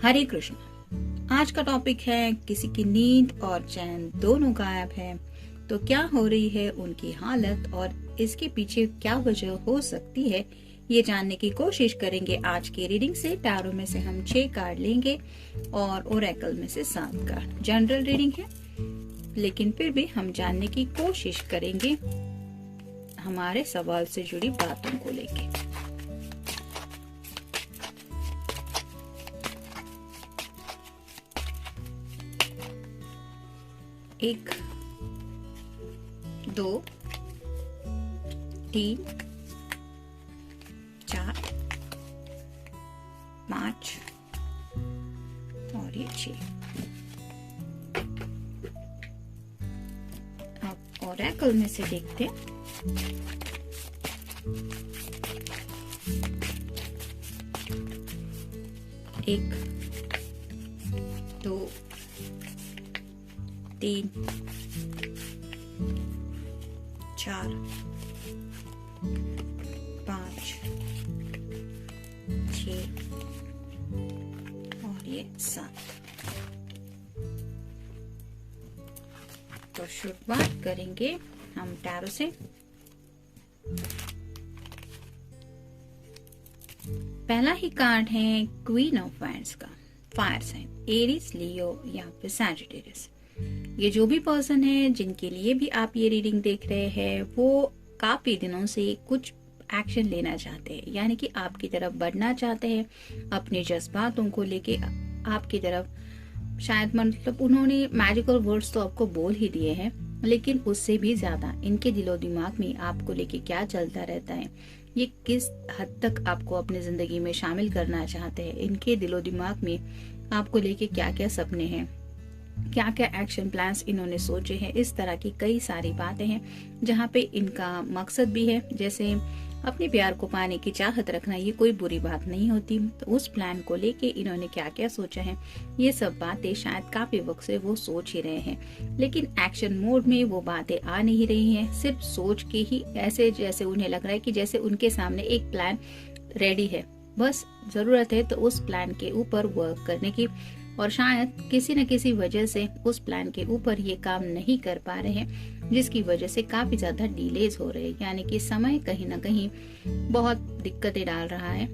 हरे कृष्ण। आज का टॉपिक है किसी की नींद और चैन दोनों गायब है, तो क्या हो रही है उनकी हालत और इसके पीछे क्या वजह हो सकती है, ये जानने की कोशिश करेंगे आज की रीडिंग से। टैरो में से हम 6 कार्ड लेंगे और ओरेकल में से 7 कार्ड। जनरल रीडिंग है, लेकिन फिर भी हम जानने की कोशिश करेंगे हमारे सवाल से जुड़ी बातों को लेके। एक, 2, 3, 4, 5 और ये 6। अब ओरेकल में से देखते हैं। एक, 2, 3, 4, 5, 6 और ये 7। तो शुरुआत करेंगे हम टैरो से। पहला ही कार्ड है क्वीन ऑफ वांड्स का, फायर साइन, एरीज, लियो या फिर सैजिटेरियस। ये जो भी पर्सन है जिनके लिए भी आप ये रीडिंग देख रहे हैं, वो काफी दिनों से कुछ एक्शन लेना चाहते हैं, यानी कि आपकी तरफ बढ़ना चाहते हैं, अपने जज्बातों को लेके आपकी तरफ। शायद मतलब उन्होंने मैजिकल वर्ड्स तो आपको बोल ही दिए हैं, लेकिन उससे भी ज्यादा इनके दिलो दिमाग में आपको लेके क्या चलता रहता है, ये किस हद तक आपको अपनी जिंदगी में शामिल करना चाहते हैं, इनके दिलो दिमाग में आपको लेके क्या क्या सपने हैं, क्या क्या एक्शन प्लान्स इन्होंने सोचे हैं। इस तरह की कई सारी बातें हैं जहाँ पे इनका मकसद भी है। जैसे अपने प्यार को पाने की चाहत रखना, ये कोई बुरी बात नहीं होती, तो उस प्लान को लेके इन्होंने क्या क्या सोचा है, ये सब बातें शायद काफी वक्त से वो सोच ही रहे हैं, लेकिन एक्शन मोड में वो बातें आ नहीं रही हैं। सिर्फ सोच के ही ऐसे जैसे उन्हें लग रहा है कि जैसे उनके सामने एक प्लान रेडी है, बस जरूरत है तो उस प्लान के ऊपर वर्क करने की। और शायद किसी न किसी वजह से उस प्लान के ऊपर ये काम नहीं कर पा रहे हैं, जिसकी वजह से काफी ज्यादा डिलेज हो रहे हैं, यानी कि समय कहीं ना कहीं बहुत दिक्कतें डाल रहा है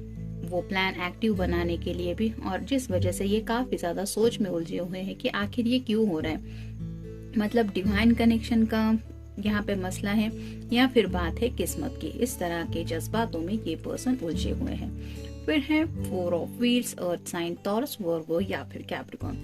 वो प्लान एक्टिव बनाने के लिए भी, और जिस वजह से ये काफी ज्यादा सोच में उलझे हुए हैं कि आखिर ये क्यों हो रहा है। मतलब डिवाइन कनेक्शन का यहाँ पे मसला है या फिर बात है किस्मत की। इस तरह के जज्बातों में ये पर्सन उलझे हुए हैं। फिर है 4 of wheels, earth sign, Taurus, Virgo या फिर कैप्रिकॉर्न।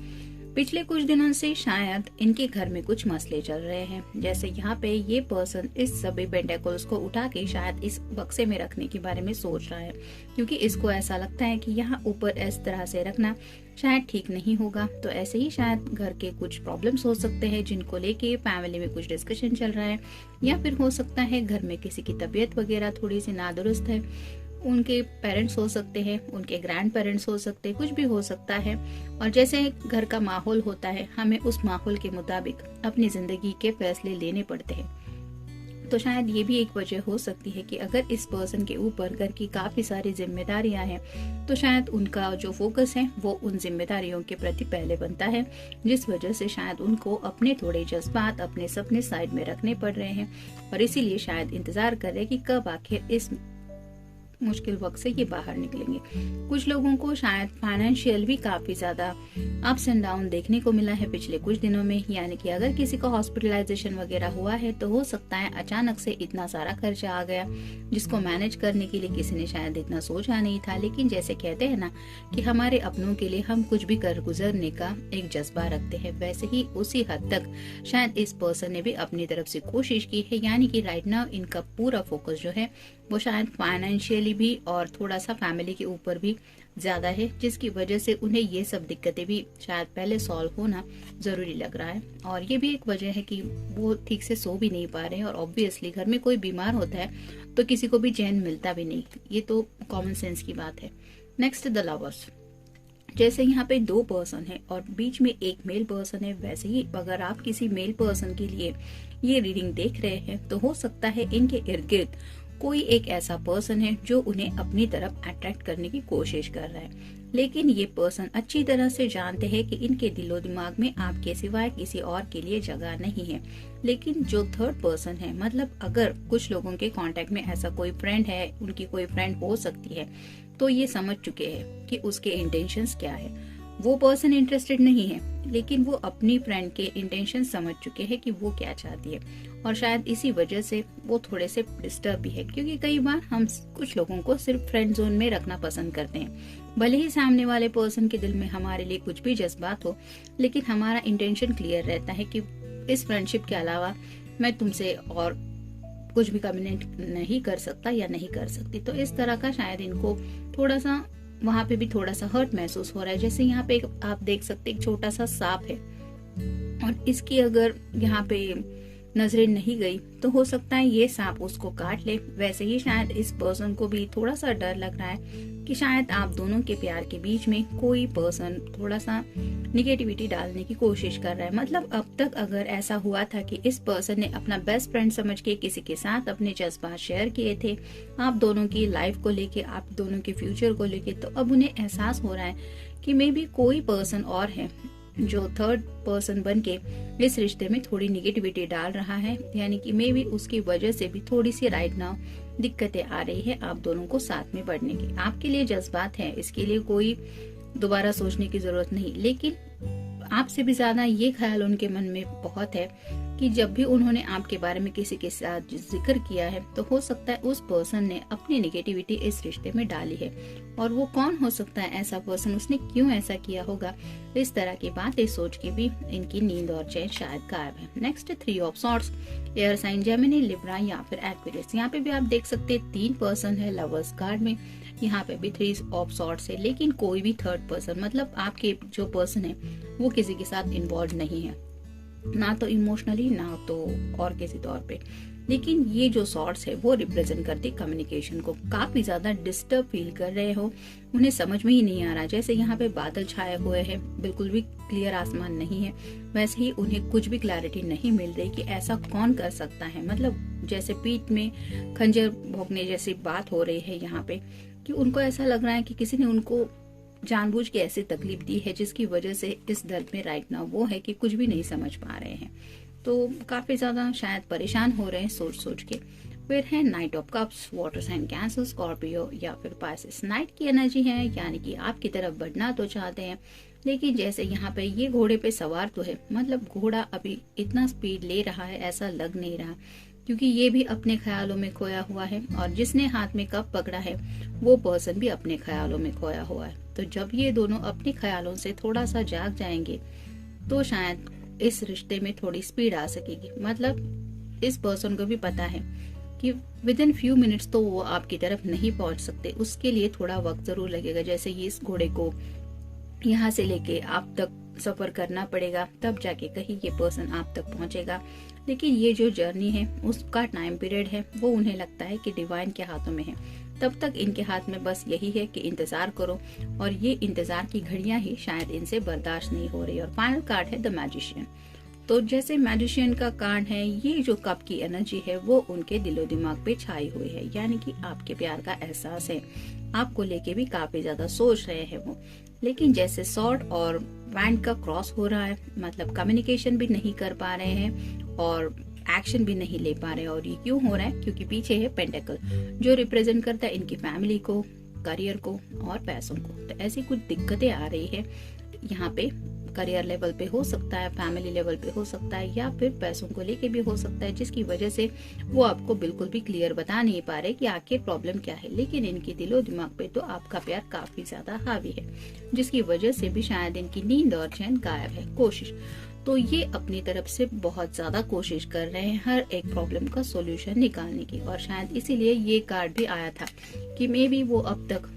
पिछले कुछ दिनों से शायद इनके घर में कुछ मसले चल रहे हैं। जैसे यहाँ पे ये पर्सन इस सभी पेंटेकल्स को उठा के शायद इस बक्से में रखने के बारे में सोच रहा है, क्योंकि इसको ऐसा लगता है कि यहाँ ऊपर इस तरह से रखना शायद ठीक नहीं होगा। तो ऐसे ही शायद घर के कुछ प्रॉब्लम्स हो सकते हैं जिनको लेके फैमिली में कुछ डिस्कशन चल रहा है, या फिर हो सकता है घर में किसी की तबीयत वगैरह थोड़ी सी नादुरुस्त है। उनके पेरेंट्स हो सकते हैं, उनके ग्रैंड पेरेंट्स हो सकते हैं, कुछ भी हो सकता है। और जैसे घर का माहौल होता है, हमें उस माहौल के मुताबिक अपनी जिंदगी के फैसले लेने पड़ते हैं। तो शायद ये भी एक वजह हो सकती है कि अगर इस पर्सन के ऊपर घर की काफी सारी जिम्मेदारियां हैं, तो शायद उनका जो फोकस है वो उन जिम्मेदारियों के प्रति पहले बनता है, जिस वजह से शायद उनको अपने थोड़े जज्बात, अपने सपने साइड में रखने पड़ रहे हैं, और इसीलिए शायद इंतजार कर रहे हैं कि कब आखिर इस मुश्किल वक्त से ये बाहर निकलेंगे। कुछ लोगों को शायद फाइनेंशियल भी काफी ज्यादा अप्स एंड डाउन देखने को मिला है पिछले कुछ दिनों में, यानी कि अगर किसी का हॉस्पिटलाइजेशन वगैरह हुआ है तो हो सकता है अचानक से इतना सारा खर्चा आ गया जिसको मैनेज करने के लिए किसी ने शायद इतना सोचा नहीं था। लेकिन जैसे कहते हैं ना कि हमारे अपनों के लिए हम कुछ भी कर गुजरने का एक जज्बा रखते हैं, वैसे ही उसी हद तक शायद इस पर्सन ने भी अपनी तरफ से कोशिश की है। यानी कि राइट नाउ इनका पूरा फोकस जो है वो शायद फाइनेंशियली भी और थोड़ा सा फैमिली के ऊपर भी ज्यादा है, जिसकी वजह से उन्हें ये सब दिक्कतें भी शायद पहले सॉल्व होना जरूरी लग रहा है। और ये भी एक वजह है कि वो ठीक से सो भी नहीं पा रहे हैं, और ऑब्वियसली घर में कोई बीमार होता है तो किसी को भी चैन मिलता भी नहीं, ये तो कॉमन सेंस की बात है। Next the lovers. जैसे यहाँ पे 2 पर्सन है और बीच में एक मेल पर्सन है, वैसे ही अगर आप किसी मेल पर्सन के लिए ये रीडिंग देख रहे हैं तो हो सकता है इनके इर्द गिर्द कोई एक ऐसा पर्सन है जो उन्हें अपनी तरफ अट्रैक्ट करने की कोशिश कर रहा है। लेकिन ये पर्सन अच्छी तरह से जानते हैं कि इनके दिलो दिमाग में आपके सिवाय किसी और के लिए जगह नहीं है। लेकिन जो थर्ड पर्सन है, मतलब अगर कुछ लोगों के कांटेक्ट में ऐसा कोई फ्रेंड है, उनकी कोई फ्रेंड हो सकती है, तो ये समझ चुके हैं कि उसके इंटेंशंस क्या है। वो पर्सन इंटरेस्टेड नहीं है, लेकिन वो अपनी फ्रेंड के इंटेंशन समझ चुके हैं कि वो क्या चाहती है, और शायद इसी वजह से वो थोड़े से डिस्टर्ब भी है, क्योंकि कई बार हम कुछ लोगों को सिर्फ फ्रेंड जोन में रखना पसंद करते हैं। भले ही सामने वाले पर्सन के दिल में हमारे लिए कुछ भी जज्बात हो, लेकिन हमारा इंटेंशन क्लियर रहता है कि इस फ्रेंडशिप के अलावा मैं तुमसे और कुछ भी कम्युनिकेट नहीं कर सकता या नहीं कर सकती। तो इस तरह का शायद इनको थोड़ा सा वहां पे भी थोड़ा सा हर्ट महसूस हो रहा है। जैसे यहाँ पे आप देख सकते एक छोटा सा सांप है, और इसकी अगर यहाँ पे नजरें नहीं गई तो हो सकता है ये सांप उसको काट ले। वैसे ही शायद इस पर्सन को भी थोड़ा सा डर लग रहा है कि शायद आप दोनों के प्यार के बीच में कोई पर्सन थोड़ा सा निगेटिविटी डालने की कोशिश कर रहा है। मतलब अब तक अगर ऐसा हुआ था कि इस पर्सन ने अपना बेस्ट फ्रेंड समझ के किसी के साथ अपने जज्बात शेयर किए थे, आप दोनों की लाइफ को लेके, आप दोनों के फ्यूचर को लेके, तो अब उन्हें एहसास हो रहा है कि मे बी कोई पर्सन और है जो थर्ड पर्सन बन के इस रिश्ते में थोड़ी निगेटिविटी डाल रहा है, यानी कि मे बी उसकी वजह से भी थोड़ी सी राइट नाउ दिक्कतें आ रही है आप दोनों को साथ में बढ़ने की। आपके लिए जज्बात है, इसके लिए कोई दोबारा सोचने की जरूरत नहीं, लेकिन आपसे भी ज्यादा ये ख्याल उनके मन में बहुत है कि जब भी उन्होंने आपके बारे में किसी के साथ जिक्र किया है, तो हो सकता है उस पर्सन ने अपनी नेगेटिविटी इस रिश्ते में डाली है। और वो कौन हो सकता है ऐसा पर्सन, उसने क्यों ऐसा किया होगा, इस तरह की बातें सोच के भी इनकी नींद और चैन शायद गायब है। Next 3 of swords, air sign Gemini, Libra या फिर एक्वेरियस। यहाँ पे भी आप देख सकते हैं 3 पर्सन है लवर्स कार्ड में, यहाँ पे भी 3 ऑफ सॉर्ड्स है, लेकिन कोई भी थर्ड पर्सन, मतलब आपके जो पर्सन है वो किसी के साथ इन्वॉल्व नहीं है, ना तो इमोशनली ना तो और किसी तौर पे। लेकिन ये जो सॉर्ड्स है वो रिप्रेजेंट करती कम्युनिकेशन को। काफी ज्यादा डिस्टर्ब फील कर रहे हो, उन्हें समझ में ही नहीं आ रहा। जैसे यहाँ पे बादल छाए हुए हैं, बिल्कुल भी क्लियर आसमान नहीं है, वैसे ही उन्हें कुछ भी क्लैरिटी नहीं मिल रही कि ऐसा कौन कर सकता है। मतलब जैसे पीठ में खंजर भोंकने जैसी बात हो रही है यहाँ पे, कि उनको ऐसा लग रहा है कि किसी ने उनको जानबूझ के ऐसी तकलीफ दी है, जिसकी वजह से इस दर्द में राइट नाउ वो है कि कुछ भी नहीं समझ पा रहे हैं। तो काफी ज्यादा शायद परेशान हो रहे हैं सोच सोच के। फिर है knight of cups, water sign Cancer, Scorpio या फिर पाइसेस। नाइट की एनर्जी है, यानी कि आपकी तरफ बढ़ना तो चाहते हैं, लेकिन जैसे यहाँ पे ये घोड़े पे सवार तो है, मतलब घोड़ा अभी इतना स्पीड ले रहा है ऐसा लग नहीं रहा, क्योंकि ये भी अपने ख्यालों में खोया हुआ है, और जिसने हाथ में कप पकड़ा है वो पर्सन भी अपने ख्यालों में खोया हुआ है। तो जब ये दोनों अपने ख्यालों से थोड़ा सा जाग जाएंगे, तो शायद इस रिश्ते में थोड़ी स्पीड आ सकेगी। मतलब इस पर्सन को भी पता है कि विद इन फ्यू मिनट्स तो वो आपकी तरफ नहीं पहुंच सकते, उसके लिए थोड़ा वक्त जरूर लगेगा। जैसे ये इस घोड़े को यहाँ से लेके आप तक सफर करना पड़ेगा, तब जाके कहीं ये पर्सन आप तक पहुंचेगा। लेकिन ये जो जर्नी है उसका टाइम पीरियड है, वो उन्हें लगता है कि डिवाइन के हाथों में है। तब तक इनके हाथ में बस यही है कि इंतजार करो, और ये इंतजार की घड़ियां ही शायद इनसे बर्दाश्त नहीं हो रही। और फाइनल कार्ड है द मैजिशियन। तो जैसे मैजिशियन का कार्ड है, ये जो कप की एनर्जी है वो उनके दिलो दिमाग पे छाई हुई है, यानी कि आपके प्यार का एहसास है, आपको लेके भी काफी ज्यादा सोच रहे हैं वो। लेकिन जैसे सॉर्ड और वैंड का क्रॉस हो रहा है, मतलब कम्युनिकेशन भी नहीं कर पा रहे हैं और एक्शन भी नहीं ले पा रहे हैं। और ये क्यों हो रहा है, क्योंकि पीछे है पेंटेकल, जो रिप्रेजेंट करता है इनकी फैमिली को, करियर को और पैसों को। तो ऐसी कुछ दिक्कतें आ रही है यहाँ पे, करियर लेवल पे हो सकता है, फैमिली लेवल पे हो सकता है, या फिर पैसों को लेके भी हो सकता है, जिसकी वजह से वो आपको बिल्कुल भी क्लियर बता नहीं पा रहे कि आखिर प्रॉब्लम क्या है। लेकिन इनकी दिलो दिमाग पे तो आपका प्यार काफी ज्यादा हावी है, जिसकी वजह से भी शायद इनकी नींद और चैन गायब है। कोशिश तो ये अपनी तरफ से बहुत ज्यादा कोशिश कर रहे हैं हर एक प्रॉब्लम का सॉल्यूशन निकालने की, और शायद इसीलिए ये कार्ड भी आया था कि मे बी वो अब तक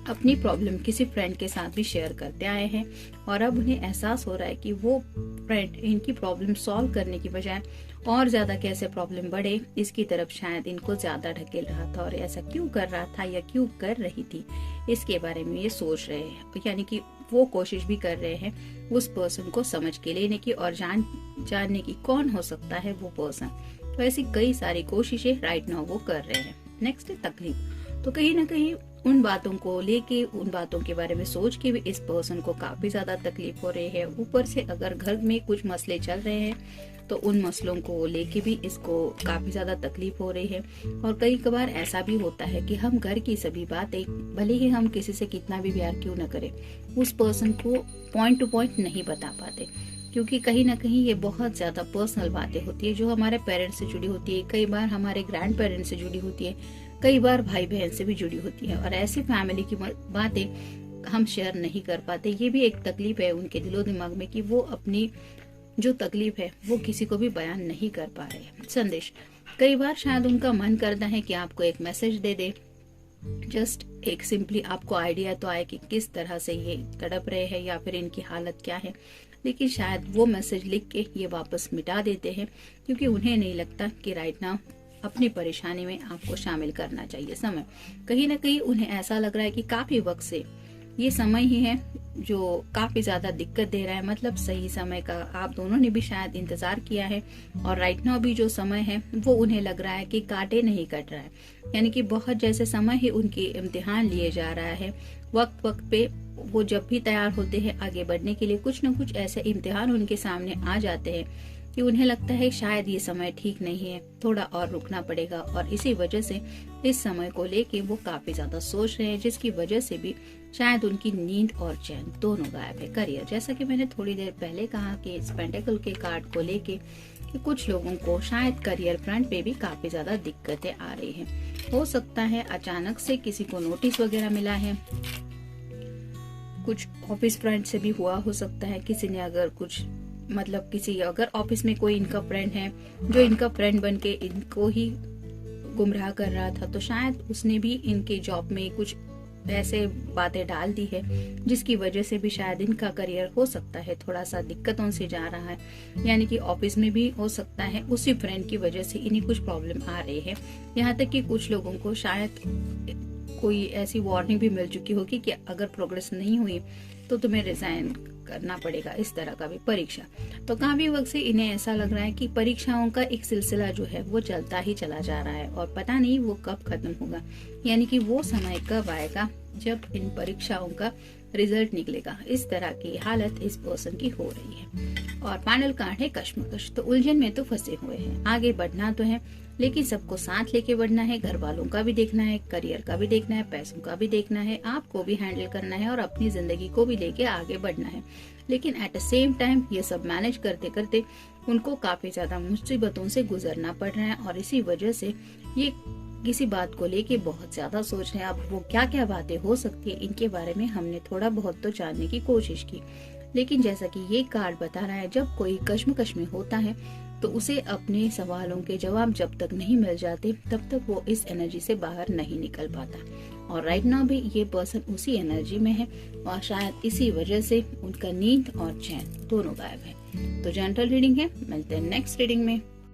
अपनी प्रॉब्लम किसी फ्रेंड के साथ भी शेयर करते आए हैं, और अब उन्हें एहसास हो रहा है कि वो फ्रेंड इनकी प्रॉब्लम सॉल्व करने की बजाय और ज्यादा कैसे प्रॉब्लम बढ़े, इसकी तरफ शायद इनको ज्यादा ढकेल रहा था। और ऐसा क्यों कर रहा था या क्यों कर रही थी, इसके बारे में ये सोच रहे हैं, यानी कि वो कोशिश भी कर रहे हैं उस पर्सन को समझ के लेने की और जानने की कौन हो सकता है वो पर्सन। तो ऐसी कई सारी कोशिशें राइट नाउ वो कर रहे हैं। नेक्स्ट है तकलीफ। तो कहीं ना कहीं उन बातों को लेके, उन बातों के बारे में सोच के भी इस पर्सन को काफी ज्यादा तकलीफ हो रही है। ऊपर से अगर घर में कुछ मसले चल रहे हैं तो उन मसलों को लेके भी इसको काफी ज्यादा तकलीफ हो रही है। और कई कबार ऐसा भी होता है कि हम घर की सभी बातें, भले ही हम किसी से कितना भी प्यार क्यों न करें, उस पर्सन को पॉइंट टू पॉइंट नहीं बता पाते, क्योंकि कहीं ना कहीं ये बहुत ज्यादा पर्सनल बातें होती है जो हमारे पेरेंट्स से जुड़ी होती है, कई बार हमारे ग्रैंड पेरेंट्स से जुड़ी होती है, कई बार भाई बहन से भी जुड़ी होती है। और ऐसी फैमिली की बातें हम शेयर नहीं कर पाते। ये भी एक तकलीफ है उनके दिलो दिमाग में कि वो अपनी जो तकलीफ है वो किसी को भी बयान नहीं कर पा रहे। संदेश, कई बार शायद उनका मन करता है कि आपको एक मैसेज दे दे, जस्ट एक सिंपली आपको आइडिया तो आए कि किस तरह से ये तड़प रहे हैं या फिर इनकी हालत क्या है, लेकिन शायद वो मैसेज लिख के ये वापस मिटा देते हैं क्योंकि उन्हें नहीं लगता कि राइट नाउ अपनी परेशानी में आपको शामिल करना चाहिए। समय, कहीं ना कहीं उन्हें ऐसा लग रहा है कि काफी वक्त से ये समय ही है जो काफी ज्यादा दिक्कत दे रहा है, मतलब सही समय का आप दोनों ने भी शायद इंतजार किया है और राइट नाउ भी जो समय है वो उन्हें लग रहा है कि काटे नहीं कट रहा है, यानी कि बहुत जैसे समय ही उनकी इम्तिहान लिए जा रहा है। वक्त वक्त पे वो जब भी तैयार होते हैं आगे बढ़ने के लिए, कुछ न कुछ ऐसे इम्तिहान उनके सामने आ जाते हैं कि उन्हें लगता है शायद ये समय ठीक नहीं है, थोड़ा और रुकना पड़ेगा। और इसी वजह से इस समय को लेके वो काफी ज्यादा सोच रहे हैं, जिसकी वजह से भी शायद उनकी नींद और चैन दोनों गायब है। करियर, जैसा कि मैंने थोड़ी देर पहले कहा कि इस पेंटिकल के कार्ड को लेके कि कुछ लोगों को शायद करियर फ्रंट पे भी काफी ज्यादा दिक्कतें आ रही हैं। हो सकता है अचानक से किसी को नोटिस वगैरह मिला है, कुछ ऑफिस फ्रेंड से भी हुआ हो सकता है, किसी ने अगर कुछ मतलब किसी अगर ऑफिस में कोई इनका फ्रेंड है जो इनका फ्रेंड बन के इनको ही गुमराह कर रहा था, तो शायद उसने भी इनके जॉब में कुछ ऐसे बातें डाल दी है जिसकी वजह से भी शायद इनका करियर हो सकता है थोड़ा सा दिक्कतों से जा रहा है। यानी कि ऑफिस में भी हो सकता है उसी फ्रेंड की वजह से इन्हें कुछ प्रॉब्लम आ रही है। यहाँ तक कि कुछ लोगों को शायद कोई ऐसी वार्निंग भी मिल चुकी होगी कि अगर प्रोग्रेस नहीं हुई तो तुम्हें रिजाइन करना पड़ेगा, इस तरह का भी परीक्षा। तो काफी वक्त से इन्हें ऐसा लग रहा है कि परीक्षाओं का एक सिलसिला जो है वो चलता ही चला जा रहा है और पता नहीं वो कब खत्म होगा, यानी कि वो समय कब आएगा जब इन परीक्षाओं का रिजल्ट निकलेगा। इस तरह की हालत इस पर्सन की हो रही है। और फाइनल कार्ड है कश्मकश, तो उलझन में तो फंसे हुए हैं। आगे बढ़ना तो है लेकिन सबको साथ लेके बढ़ना है, घर वालों का भी देखना है, करियर का भी देखना है, पैसों का भी देखना है, आपको भी हैंडल करना है और अपनी जिंदगी को भी लेके आगे बढ़ना है। लेकिन एट द सेम टाइम ये सब मैनेज करते करते उनको काफी ज्यादा मुसीबतों से गुजरना पड़ रहा है और इसी वजह से ये किसी बात को लेके बहुत ज्यादा सोच रहे हैं। अब वो क्या क्या बातें हो सकती है इनके बारे में हमने थोड़ा बहुत तो जानने की कोशिश की, लेकिन जैसा कि ये कार्ड बता रहा है जब कोई कश्मकश में होता है तो उसे अपने सवालों के जवाब जब तक नहीं मिल जाते तब तक वो इस एनर्जी से बाहर नहीं निकल पाता। और राइट नाउ भी ये पर्सन उसी एनर्जी में है और शायद इसी वजह से उनका नींद और चैन दोनों गायब है। तो जनरल रीडिंग है, मिलते हैं नेक्स्ट रीडिंग में।